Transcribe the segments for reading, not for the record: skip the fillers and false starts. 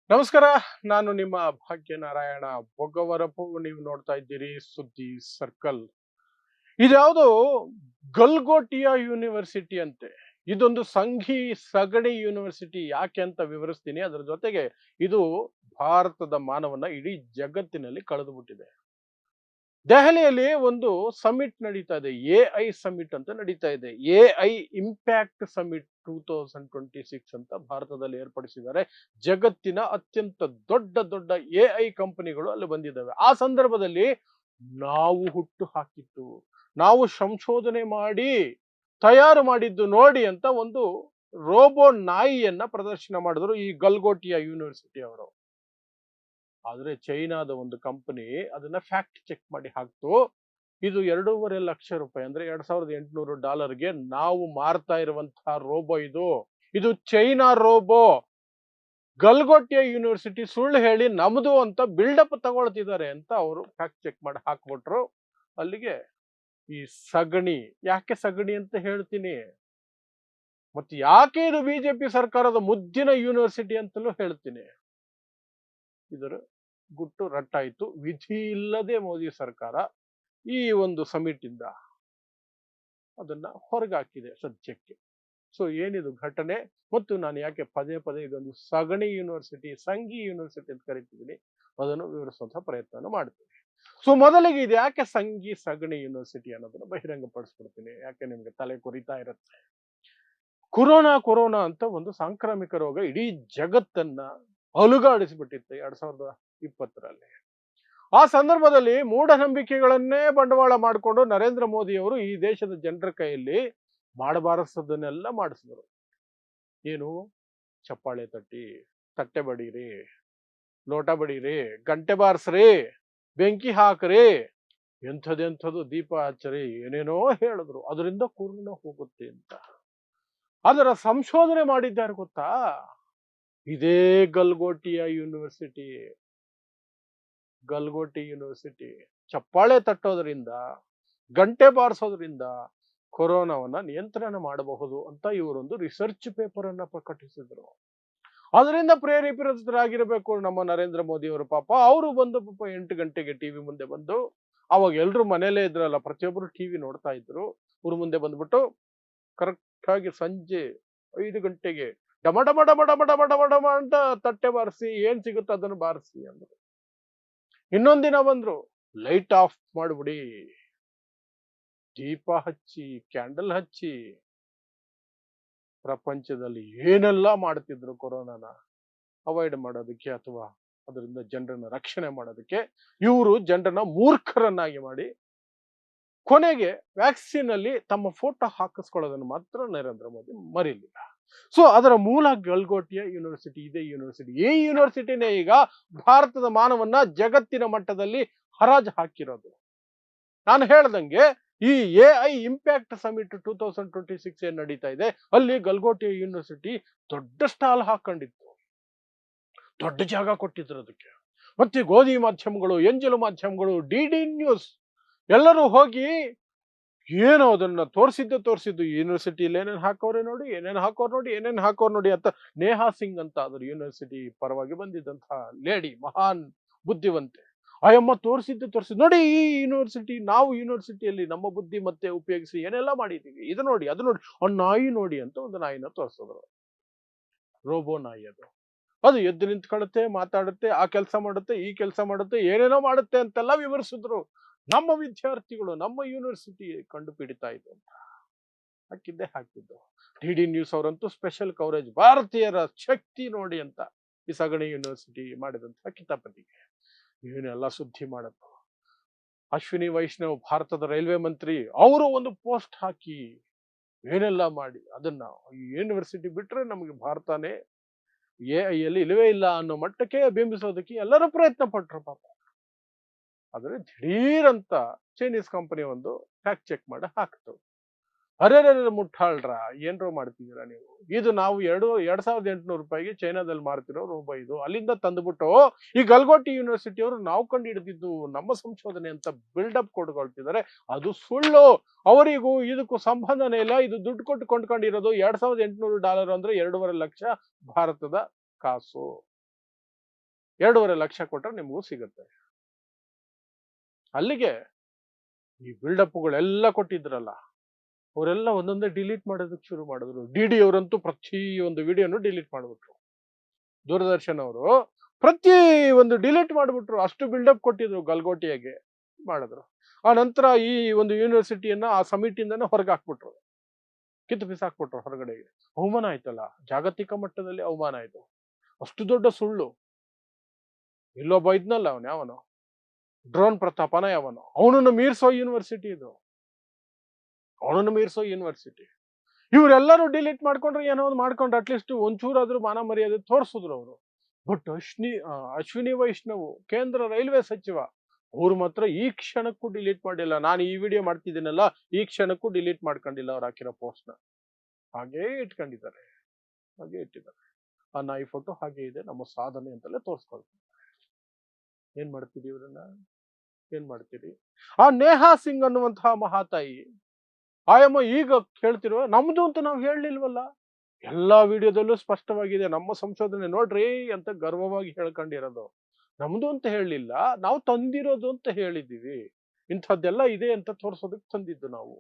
ನಮಸ್ಕಾರ. ನಾನು ನಿಮ್ಮ ಭಾಗ್ಯನಾರಾಯಣ ಬೊಗ್ಗವರಪು. ನೀವು ನೋಡ್ತಾ ಇದ್ದೀರಿ ಸುದ್ದಿ ಸರ್ಕಲ್. ಇದ್ಯಾವುದೋ ಗಲ್ಗೋಟಿಯಾ ಯೂನಿವರ್ಸಿಟಿ ಅಂತೆ. ಇದೊಂದು ಸಂಘಿ ಸಗಣಿ ಯೂನಿವರ್ಸಿಟಿ. ಯಾಕೆ ಅಂತ ವಿವರಿಸ್ತೀನಿ. ಅದರ ಜೊತೆಗೆ ಇದು ಭಾರತದ ಮಾನವನ್ನ ಇಡೀ ಜಗತ್ತಿನಲ್ಲಿ ಕಳೆದು ಬಿಟ್ಟಿದೆ. ದೆಹಲಿಯಲ್ಲಿ ಒಂದು ಸಮಿಟ್ ನಡೀತಾ ಇದೆ. ಎಐ ಸಮಿಟ್ ಅಂತ ನಡೀತಾ ಇದೆ. ಎಐ ಇಂಪ್ಯಾಕ್ಟ್ ಸಮಿಟ್ 2026 ಅಂತ ಭಾರತದಲ್ಲಿ ಏರ್ಪಡಿಸಿದ್ದಾರೆ. ಜಗತ್ತಿನ ಅತ್ಯಂತ ದೊಡ್ಡ ದೊಡ್ಡ ಎಐ ಕಂಪನಿಗಳು ಅಲ್ಲಿ ಬಂದಿದ್ದಾವೆ. ಆ ಸಂದರ್ಭದಲ್ಲಿ ನಾವು ಹುಟ್ಟು ಹಾಕಿತ್ತು, ನಾವು ಸಂಶೋಧನೆ ಮಾಡಿ ತಯಾರು ಮಾಡಿದ್ದು ನೋಡಿ ಅಂತ ಒಂದು ರೋಬೋ ನಾಯಿಯನ್ನ ಪ್ರದರ್ಶನ ಮಾಡಿದ್ರು ಈ ಗಲ್ಗೋಟಿಯಾ ಯೂನಿವರ್ಸಿಟಿ ಅವರು. ಆದ್ರೆ ಚೈನಾದ ಒಂದು ಕಂಪನಿ ಅದನ್ನ ಫ್ಯಾಕ್ಟ್ ಚೆಕ್ ಮಾಡಿ ಹಾಕ್ತು. ಇದು 2.5 ಲಕ್ಷ ರೂಪಾಯಿ, ಅಂದ್ರೆ $2,800 ನಾವು ಮಾರ್ತಾ ಇರುವಂತಹ ರೋಬೋ ಇದು. ಇದು ಚೈನಾ ರೋಬೋ. ಗಲ್ಗೋಟಿಯಾ ಯೂನಿವರ್ಸಿಟಿ ಸುಳ್ಳು ಹೇಳಿ ನಮ್ದು ಅಂತ ಬಿಲ್ಡಪ್ ತಗೊಳ್ತಿದ್ದಾರೆ ಅಂತ ಅವರು ಫ್ಯಾಕ್ಟ್ ಚೆಕ್ ಮಾಡಿ ಹಾಕ್ಬಿಟ್ರು. ಅಲ್ಲಿಗೆ ಈ ಸಗಣಿ, ಯಾಕೆ ಸಗಣಿ ಅಂತ ಹೇಳ್ತೀನಿ, ಮತ್ತೆ ಯಾಕೆ ಇದು ಬಿಜೆಪಿ ಸರ್ಕಾರದ ಮುದ್ದಿನ ಯೂನಿವರ್ಸಿಟಿ ಅಂತಲೂ ಹೇಳ್ತೀನಿ. ಇದರ ಗುಟ್ಟು ರಟ್ಟಾಯಿತು. ವಿಧಿ ಇಲ್ಲದೆ ಮೋದಿ ಸರ್ಕಾರ ಈ ಒಂದು ಸಮಿಟ್ ಇಂದ ಅದನ್ನ ಹೊರಗಾಕಿದೆ ಸದ್ಯಕ್ಕೆ. ಸೊ ಏನಿದು ಘಟನೆ, ಮತ್ತು ನಾನು ಯಾಕೆ ಪದೇ ಪದೇ ಇದೊಂದು ಸಗಣಿ ಯೂನಿವರ್ಸಿಟಿ, ಸಂಘಿ ಯೂನಿವರ್ಸಿಟಿ ಅಂತ ಕರಿತಿದ್ದೀನಿ, ಅದನ್ನು ವಿವರಿಸುವಂತಹ ಪ್ರಯತ್ನ ಮಾಡ್ತೀನಿ. ಸೊ ಮೊದಲಿಗೆ ಇದು ಯಾಕೆ ಸಂಘಿ ಸಗಣಿ ಯೂನಿವರ್ಸಿಟಿ ಅನ್ನೋದನ್ನ ಬಹಿರಂಗ ಪಡಿಸ್ಬಿಡ್ತೀನಿ, ಯಾಕೆ ನಿಮ್ಗೆ ತಲೆ ಕೊರಿತಾ ಇರುತ್ತೆ. ಕೊರೋನಾ ಅಂತ ಒಂದು ಸಾಂಕ್ರಾಮಿಕ ರೋಗ ಇಡೀ ಜಗತ್ತನ್ನ ಅಲುಗಾಡಿಸಿಬಿಟ್ಟಿತ್ತು 2020ರಲ್ಲಿ. ಆ ಸಂದರ್ಭದಲ್ಲಿ ಮೂಢನಂಬಿಕೆಗಳನ್ನೇ ಬಂಡವಾಳ ಮಾಡಿಕೊಂಡು ನರೇಂದ್ರ ಮೋದಿ ಅವರು ಈ ದೇಶದ ಜನರ ಕೈಯಲ್ಲಿ ಮಾಡಬಾರದನ್ನೆಲ್ಲ ಮಾಡಿಸಿದ್ರು. ಏನು? ಚಪ್ಪಾಳೆ ತಟ್ಟಿ, ತಟ್ಟೆ ಬಡೀರಿ, ಲೋಟ ಬಡೀರಿ, ಗಂಟೆ ಬಾರಿಸ್ರಿ, ಬೆಂಕಿ ಹಾಕ್ರಿ, ಎಂಥದೆಂಥದ್ದು ದೀಪ ಹಚ್ಚರಿ, ಏನೇನೋ ಹೇಳಿದ್ರು. ಅದರಿಂದ ಕೊರೋನಾ ಹೋಗುತ್ತೆ ಅಂತ. ಅದರ ಸಂಶೋಧನೆ ಮಾಡಿದ್ದಾರೆ ಗೊತ್ತಾ? ಇದೇ ಗಲ್ಗೋಟಿಯಾ ಯೂನಿವರ್ಸಿಟಿ. ಚಪ್ಪಾಳೆ ತಟ್ಟೋದ್ರಿಂದ, ಗಂಟೆ ಬಾರಿಸೋದ್ರಿಂದ ಕೊರೋನಾವನ್ನ ನಿಯಂತ್ರಣ ಮಾಡಬಹುದು ಅಂತ ಇವರೊಂದು ರಿಸರ್ಚ್ ಪೇಪರ್ ಅನ್ನ ಪ್ರಕಟಿಸಿದ್ರು. ಅದರಿಂದ ಪ್ರೇರೇಪಿತರಾಗಿರಬೇಕು ನಮ್ಮ ನರೇಂದ್ರ ಮೋದಿ ಅವರು. ಪಾಪ ಅವರು ಬಂದು 8 ಗಂಟೆಗೆ ಟಿವಿ ಮುಂದೆ ಬಂದು, ಅವಾಗ ಎಲ್ರು ಮನೇಲೇ ಇದ್ರಲ್ಲ, ಪ್ರತಿಯೊಬ್ಬರು ಟಿವಿ ನೋಡ್ತಾ ಇದ್ರು. ಊರ ಮುಂದೆ ಬಂದ್ಬಿಟ್ಟು ಕರೆಕ್ಟ್ ಆಗಿ ಸಂಜೆ 5 ಗಂಟೆಗೆ ಡಮ ಡಮ ಡಮ ಡಮ ಡಮ ಡಮ ಡಮ ಅಂತ ತಟ್ಟೆ ಬಾರಿಸಿ, ಏನ್ ಸಿಗುತ್ತೆ ಅದನ್ನು ಬಾರಿಸಿ ಅಂದ್ರು. ಇನ್ನೊಂದಿನ ಬಂದ್ರು, ಲೈಟ್ ಆಫ್ ಮಾಡ್ಬಿಡಿ, ದೀಪ ಹಚ್ಚಿ, ಕ್ಯಾಂಡಲ್ ಹಚ್ಚಿ. ಪ್ರಪಂಚದಲ್ಲಿ ಏನೆಲ್ಲ ಮಾಡ್ತಿದ್ರು ಕೊರೋನಾನ ಅವಾಯ್ಡ್ ಮಾಡೋದಕ್ಕೆ ಅಥವಾ ಅದರಿಂದ ಜನರನ್ನ ರಕ್ಷಣೆ ಮಾಡೋದಕ್ಕೆ. ಇವರು ಜನರನ್ನ ಮೂರ್ಖರನ್ನಾಗಿ ಮಾಡಿ ಕೊನೆಗೆ ವ್ಯಾಕ್ಸಿನ್ ಅಲ್ಲಿ ತಮ್ಮ ಫೋಟೋ ಹಾಕಿಸ್ಕೊಳ್ಳೋದನ್ನು ಮಾತ್ರ ನರೇಂದ್ರ ಮೋದಿ ಮರೀಲಿಲ್ಲ. ಸೊ ಅದರ ಮೂಲ ಗಲ್ಗೋಟಿಯಾ ಯೂನಿವರ್ಸಿಟಿ. ಇದೇ ಯೂನಿವರ್ಸಿಟಿ, ಈ ಯೂನಿವರ್ಸಿಟಿನೇ ಈಗ ಭಾರತದ ಮಾನವನ್ನ ಜಗತ್ತಿನ ಮಟ್ಟದಲ್ಲಿ ಹರಾಜು ಹಾಕಿರೋದು. ನಾನು ಹೇಳ್ದಂಗೆ ಈ ಎಐ ಇಂಪ್ಯಾಕ್ಟ್ ಸಮಿಟ್ 2026 ಏನ್ ನಡೀತಾ ಇದೆ, ಅಲ್ಲಿ ಗಲ್ಗೋಟಿಯಾ ಯೂನಿವರ್ಸಿಟಿ ದೊಡ್ಡ ಸ್ಟಾಲ್ ಹಾಕೊಂಡಿತ್ತು, ದೊಡ್ಡ ಜಾಗ ಕೊಟ್ಟಿದ್ರು ಅದಕ್ಕೆ. ಮತ್ತೆ ಗೋಧಿ ಮಾಧ್ಯಮಗಳು, ಎಂಜಲು ಮಾಧ್ಯಮಗಳು, ಡಿಡಿ ನ್ಯೂಸ್ ಎಲ್ಲರೂ ಹೋಗಿ ಏನು ಅದನ್ನ ತೋರಿಸಿದ್ದು ಯೂನಿವರ್ಸಿಟಿಯಲ್ಲಿ ಏನೇನು ಹಾಕೋರೆ ನೋಡಿ, ಏನೇನು ಹಾಕೋರ್ ನೋಡಿ ಅಂತ. ನೇಹಾ ಸಿಂಗ್ ಅಂತ ಅದ್ರ ಯೂನಿವರ್ಸಿಟಿ ಪರವಾಗಿ ಬಂದಿದ್ದಂತಹ ಲೇಡಿ, ಮಹಾನ್ ಬುದ್ಧಿವಂತೆ. ಆಯಮ್ಮ ತೋರಿಸಿದ್ದು ನೋಡಿ, ಈ ಯೂನಿವರ್ಸಿಟಿ, ನಾವು ಯೂನಿವರ್ಸಿಟಿಯಲ್ಲಿ ನಮ್ಮ ಬುದ್ಧಿ ಮತ್ತೆ ಉಪಯೋಗಿಸಿ ಏನೆಲ್ಲ ಮಾಡಿದೀವಿ, ಇದು ನೋಡಿ, ಅದು ನೋಡಿ, ಆ ನಾಯಿ ನೋಡಿ ಅಂತ ಒಂದು ನಾಯಿನ ತೋರಿಸಿದ್ರು. ರೋಬೋ ನಾಯಿ ಅದು. ಅದು ಎದ್ದು ನಿಂತ್ಕೊಳ್ಳುತ್ತೆ, ಮಾತಾಡುತ್ತೆ, ಆ ಕೆಲಸ ಮಾಡುತ್ತೆ, ಈ ಕೆಲಸ ಮಾಡುತ್ತೆ, ಏನೇನೋ ಮಾಡುತ್ತೆ ಅಂತೆಲ್ಲ ವಿವರಿಸಿದ್ರು. ನಮ್ಮ ವಿದ್ಯಾರ್ಥಿಗಳು ನಮ್ಮ ಯೂನಿವರ್ಸಿಟಿ ಕಂಡು ಪಿಡಿತಾ ಇದ್ದು ಅಂತ ಹಾಕಿದ್ದು. ಡಿಡಿ ನ್ಯೂಸ್ ಅವರಂತೂ ಸ್ಪೆಷಲ್ ಕವರೇಜ್, ಭಾರತೀಯರ ಶಕ್ತಿ ನೋಡಿ ಅಂತ ಈ ಸಗಣಿ ಯೂನಿವರ್ಸಿಟಿ ಮಾಡಿದಂತಹ ಕಿತಾಪತಿಗೆ ಇವನ್ನೆಲ್ಲ ಸುದ್ದಿ ಮಾಡತ್ತು. ಅಶ್ವಿನಿ ವೈಷ್ಣವ್, ಭಾರತದ ರೈಲ್ವೆ ಮಂತ್ರಿ, ಅವರು ಒಂದು ಪೋಸ್ಟ್ ಹಾಕಿ ಏನೆಲ್ಲ ಮಾಡಿ ಅದನ್ನ, ಈ ಯೂನಿವರ್ಸಿಟಿ ಬಿಟ್ರೆ ನಮಗೆ ಭಾರತನೇ ಎಐ ಅಲ್ಲಿ ಇಲ್ಲವೇ ಇಲ್ಲ ಅನ್ನೋ ಮಟ್ಟಕ್ಕೆ ಬಿಂಬಿಸೋದಕ್ಕೆ ಎಲ್ಲರೂ ಪ್ರಯತ್ನ ಪಟ್ರು ಪಾಪ. ಆದ್ರೆ ದಿಢೀರ್ ಅಂತ ಚೈನೀಸ್ ಕಂಪನಿ ಒಂದು ಫ್ಯಾಕ್ಟ್ ಚೆಕ್ ಮಾಡಿ ಹಾಕ್ತು. ಅರೆ ಮುಟ್ಟಾಳ್ರ, ಏನ್ರೋ ಮಾಡ್ತಿದ್ದೀರಾ ನೀವು, ಇದು ನಾವು 2,800 ರೂಪಾಯಿಗೆ ಚೈನಾದಲ್ಲಿ ಮಾರ್ತಿರೋ ರೋಬೋ ಇದು, ಅಲ್ಲಿಂದ ತಂದುಬಿಟ್ಟು ಈ ಗಲ್ಗೋಟಿ ಯೂನಿವರ್ಸಿಟಿ ಅವರು ನಾವು ಕಂಡು ಹಿಡಿದಿದ್ದು ನಮ್ಮ ಸಂಶೋಧನೆ ಅಂತ ಬಿಲ್ಡಪ್ ಕೊಡ್ಕೊಳ್ತಿದ್ದಾರೆ. ಅದು ಸುಳ್ಳು. ಅವರಿಗೂ ಇದಕ್ಕೂ ಸಂಬಂಧನೇ ಇಲ್ಲ. ಇದು ದುಡ್ಡು ಕೊಟ್ಟು ಕೊಂಡ್ಕೊಂಡಿರೋದು $2,800 ಅಂದ್ರೆ 2.5 ಲಕ್ಷ ಭಾರತದ ಕಾಸು. 2.5 ಲಕ್ಷ ಕೊಟ್ಟರೆ ನಿಮಗೂ ಸಿಗುತ್ತೆ. ಅಲ್ಲಿಗೆ ಈ ಬಿಲ್ಡಪ್ಗಳೆಲ್ಲ ಕೊಟ್ಟಿದ್ರಲ್ಲ, ಅವರೆಲ್ಲ ಒಂದೊಂದೇ ಡಿಲೀಟ್ ಮಾಡೋದಕ್ಕೆ ಶುರು ಮಾಡಿದ್ರು. ಡಿ ಅವರಂತೂ ಪ್ರತಿಯೊಂದು ವಿಡಿಯೋನು ಡಿಲೀಟ್ ಮಾಡ್ಬಿಟ್ರು. ದೂರದರ್ಶನ್ ಅವರು ಪ್ರತಿ ಒಂದು ಡಿಲೀಟ್ ಮಾಡ್ಬಿಟ್ರು. ಅಷ್ಟು ಬಿಲ್ಡಪ್ ಕೊಟ್ಟಿದ್ರು ಗಲ್ಗೋಟಿಯಾಗೆ ಮಾಡಿದ್ರು. ಆ ನಂತರ ಈ ಒಂದು ಯೂನಿವರ್ಸಿಟಿಯನ್ನ ಆ ಸಮಿತಿಯಿಂದನೇ ಹೊರಗೆ ಹಾಕ್ಬಿಟ್ರು, ಕಿತ್ತು ಬಿಸಾಕ್ಬಿಟ್ರು ಹೊರಗಡೆಗೆ. ಅವಮಾನ ಆಯ್ತಲ್ಲ, ಜಾಗತಿಕ ಮಟ್ಟದಲ್ಲಿ ಅವಮಾನ ಆಯ್ತು. ಅಷ್ಟು ದೊಡ್ಡ ಸುಳ್ಳು. ಇಲ್ಲೊಬ್ಬ ಇದ್ನಲ್ಲ, ಅವನು ಯಾವನು, ಡ್ರೋನ್ ಪ್ರತಾಪನ ಯಾವನು, ಅವನನ್ನು ಮೀರ್ಸೋ ಯೂನಿವರ್ಸಿಟಿ ಇದು, ಅವನನ್ನು ಮೀರ್ಸೋ ಯೂನಿವರ್ಸಿಟಿ. ಇವರೆಲ್ಲರೂ ಡಿಲೀಟ್ ಮಾಡ್ಕೊಂಡ್ರೆ ಏನೋ ಒಂದು ಮಾಡ್ಕೊಂಡ್ರೆ ಅಟ್ಲೀಸ್ಟ್ ಒಂಚೂರಾದ್ರೂ ಮಾನ ಮರ್ಯಾದೆ ತೋರಿಸಿದ್ರು ಅವರು. ಬಟ್ ಅಶ್ವಿನಿ ವೈಷ್ಣವ್, ಕೇಂದ್ರ ರೈಲ್ವೆ ಸಚಿವ, ಅವ್ರು ಮಾತ್ರ ಈ ಕ್ಷಣಕ್ಕೂ ಡಿಲೀಟ್ ಮಾಡಿಲ್ಲ. ನಾನು ಈ ವಿಡಿಯೋ ಮಾಡ್ತಿದ್ದೀನಲ್ಲ, ಈ ಕ್ಷಣಕ್ಕೂ ಡಿಲೀಟ್ ಮಾಡ್ಕೊಂಡಿಲ್ಲ. ಅವ್ರು ಹಾಕಿರೋ ಪೋಸ್ಟ್ನ ಹಾಗೇ ಇಟ್ಕೊಂಡಿದ್ದಾರೆ, ಹಾಗೆ ಇಟ್ಟಿದ್ದಾರೆ. ಆ ನಾಯಿ ಫೋಟೋ ಹಾಗೆ ಇದೆ, ನಮ್ಮ ಸಾಧನೆ ಅಂತಲೇ ತೋರಿಸ್ಕೊಳ್ತಾರೆ. ಏನ್ ಮಾಡ್ತೀರಿ ಇವ್ರನ್ನ, ಏನ್ ಮಾಡ್ತೀರಿ? ಆ ನೇಹಾ ಸಿಂಗ್ ಅನ್ನುವಂತಹ ಮಹಾತಾಯಿ, ಆಯಮ್ಮ ಈಗ ಕೇಳ್ತಿರುವ ನಮ್ದು ಅಂತ ನಾವು ಹೇಳಲಿಲ್ವಲ್ಲ. ಎಲ್ಲಾ ವಿಡಿಯೋದಲ್ಲೂ ಸ್ಪಷ್ಟವಾಗಿದೆ, ನಮ್ಮ ಸಂಶೋಧನೆ ನೋಡ್ರಿ ಅಂತ ಗರ್ವವಾಗಿ ಹೇಳ್ಕೊಂಡಿರೋದು. ನಮ್ದು ಅಂತ ಹೇಳಲಿಲ್ಲ, ನಾವು ತಂದಿರೋದು ಅಂತ ಹೇಳಿದ್ದೀವಿ. ಇಂಥದ್ದೆಲ್ಲ ಇದೆ ಅಂತ ತೋರಿಸೋದಕ್ಕೆ ತಂದಿದ್ದು ನಾವು.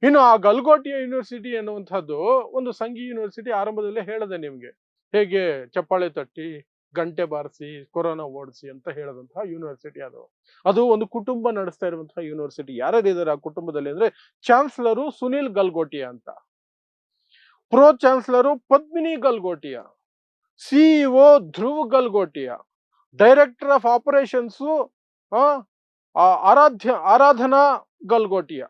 ಇನ್ನು ಆ ಗಲ್ಗೋಟಿಯಾ ಯೂನಿವರ್ಸಿಟಿ ಅನ್ನುವಂಥದ್ದು ಒಂದು ಸಂಘಿ ಯೂನಿವರ್ಸಿಟಿ. ಆರಂಭದಲ್ಲೇ ಹೇಳಿದೆ ನಿಮ್ಗೆ, ಹೇಗೆ ಚಪ್ಪಾಳೆ ತಟ್ಟಿ ಗಂಟೆ ಬಾರಿಸಿ ಕೊರೋನಾ ಓಡಿಸಿ ಅಂತ ಹೇಳದಂತಹ ಯೂನಿವರ್ಸಿಟಿ ಅದು. ಅದು ಒಂದು ಕುಟುಂಬ ನಡೆಸ್ತಾ ಇರುವಂತಹ ಯೂನಿವರ್ಸಿಟಿ. ಯಾರ್ಯಾರಿದ್ದಾರೆ ಆ ಕುಟುಂಬದಲ್ಲಿ ಅಂದ್ರೆ, ಚಾನ್ಸಲರು ಸುನಿಲ್ ಗಲ್ಗೋಟಿಯಾ ಅಂತ, pro chancellor Padmini Galgotia, CEO Dhruv Galgotia, director of operations Aradhana Galgotia.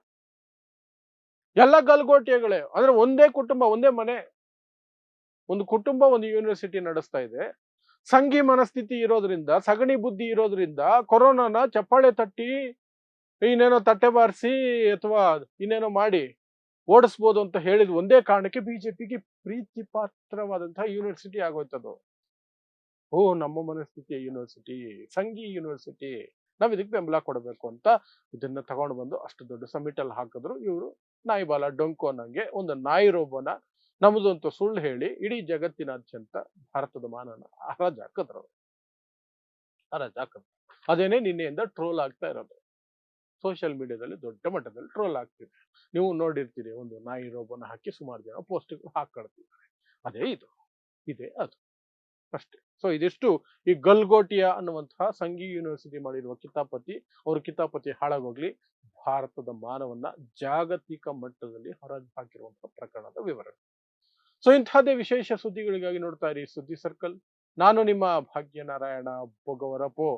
ಎಲ್ಲ ಗಲ್ಗೋಟಿಯಾಗಳೇ. ಅಂದ್ರೆ ಒಂದೇ ಕುಟುಂಬ, ಒಂದೇ ಮನೆ, ಒಂದು ಕುಟುಂಬ ಒಂದು ಯೂನಿವರ್ಸಿಟಿ ನಡೆಸ್ತಾ ಇದೆ. ಸಂಘಿ ಮನಸ್ಥಿತಿ ಇರೋದ್ರಿಂದ, ಸಗಣಿ ಬುದ್ಧಿ ಇರೋದ್ರಿಂದ ಕೊರೋನಾನ ಚಪ್ಪಾಳೆ ತಟ್ಟಿ ಇನ್ನೇನೋ ತಟ್ಟೆ ಬಾರಿಸಿ ಅಥವಾ ಇನ್ನೇನೋ ಮಾಡಿ ಓಡಿಸ್ಬೋದು ಅಂತ ಹೇಳಿದ ಒಂದೇ ಕಾರಣಕ್ಕೆ ಬಿಜೆಪಿಗೆ ಪ್ರೀತಿ ಪಾತ್ರವಾದಂತಹ ಯೂನಿವರ್ಸಿಟಿ ಆಗೋಯ್ತದು. ಓ, ನಮ್ಮ ಮನಸ್ಥಿತಿಯ ಯೂನಿವರ್ಸಿಟಿ, ಸಂಘಿ ಯೂನಿವರ್ಸಿಟಿ, ನಾವ್ ಇದಕ್ಕೆ ಬೆಂಬಲ ಕೊಡಬೇಕು ಅಂತ ಇದನ್ನ ತಗೊಂಡು ಬಂದು ಅಷ್ಟು ದೊಡ್ಡ ಸಮಿಟ್ ಅಲ್ಲಿ ಹಾಕಿದ್ರು. ಇವರು ನಾಯಿ ಬಾಲ ಡೊಂಕು ಅನ್ನಂಗೆ ಒಂದು ನಾಯಿ ರೋಬನ ನಮ್ದು ಅಂತ ಸುಳ್ಳು ಹೇಳಿ ಇಡೀ ಜಗತ್ತಿನಾದ್ಯಂತ ಭಾರತದ ಮಾನನ ಹರಾಜಾಕಿದ್ರು. ಅದೇನೆ ನಿನ್ನೆಯಿಂದ ಟ್ರೋಲ್ ಆಗ್ತಾ ಇರೋದು. ಸೋಷಿಯಲ್ ಮೀಡಿಯಾದಲ್ಲಿ ದೊಡ್ಡ ಮಟ್ಟದಲ್ಲಿ ಟ್ರೋಲ್ ಆಗ್ತಿದೆ. ನೀವು ನೋಡಿರ್ತೀರಿ, ಒಂದು ನಾಯಿ ರೋಬನ ಹಾಕಿ ಸುಮಾರು ಜನ ಪೋಸ್ಟ್ ಹಾಕೊಳ್ತಿದ್ದಾರೆ. ಅದೇ ಇದು, ಇದೆ ಅದು ಅಷ್ಟೇ. ಸೊ ಇದಿಷ್ಟು ಈ ಗಲ್ಗೋಟಿಯಾ ಅನ್ನುವಂತಹ ಸಂಘಿ ಯೂನಿವರ್ಸಿಟಿ ಮಾಡಿರುವ ಕಿತಾಪತಿ. ಅವ್ರ ಕಿತಾಪತಿ ಹಾಳಾಗೋಗ್ಲಿ, ಭಾರತದ ಮಾನವನ್ನ ಜಾಗತಿಕ ಮಟ್ಟದಲ್ಲಿ ಹೊರಗೆ ಹಾಕಿರುವಂತಹ ಪ್ರಕರಣದ ವಿವರಣೆ. ಸೊ ಇಂತಹದೇ ವಿಶೇಷ ಸುದ್ದಿಗಳಿಗಾಗಿ ನೋಡ್ತಾ ಇರಿ ಸುದ್ದಿ ಸರ್ಕಲ್. ನಾನು ನಿಮ್ಮ ಭಾಗ್ಯನಾರಾಯಣ ಬೊಗವರಪೋ.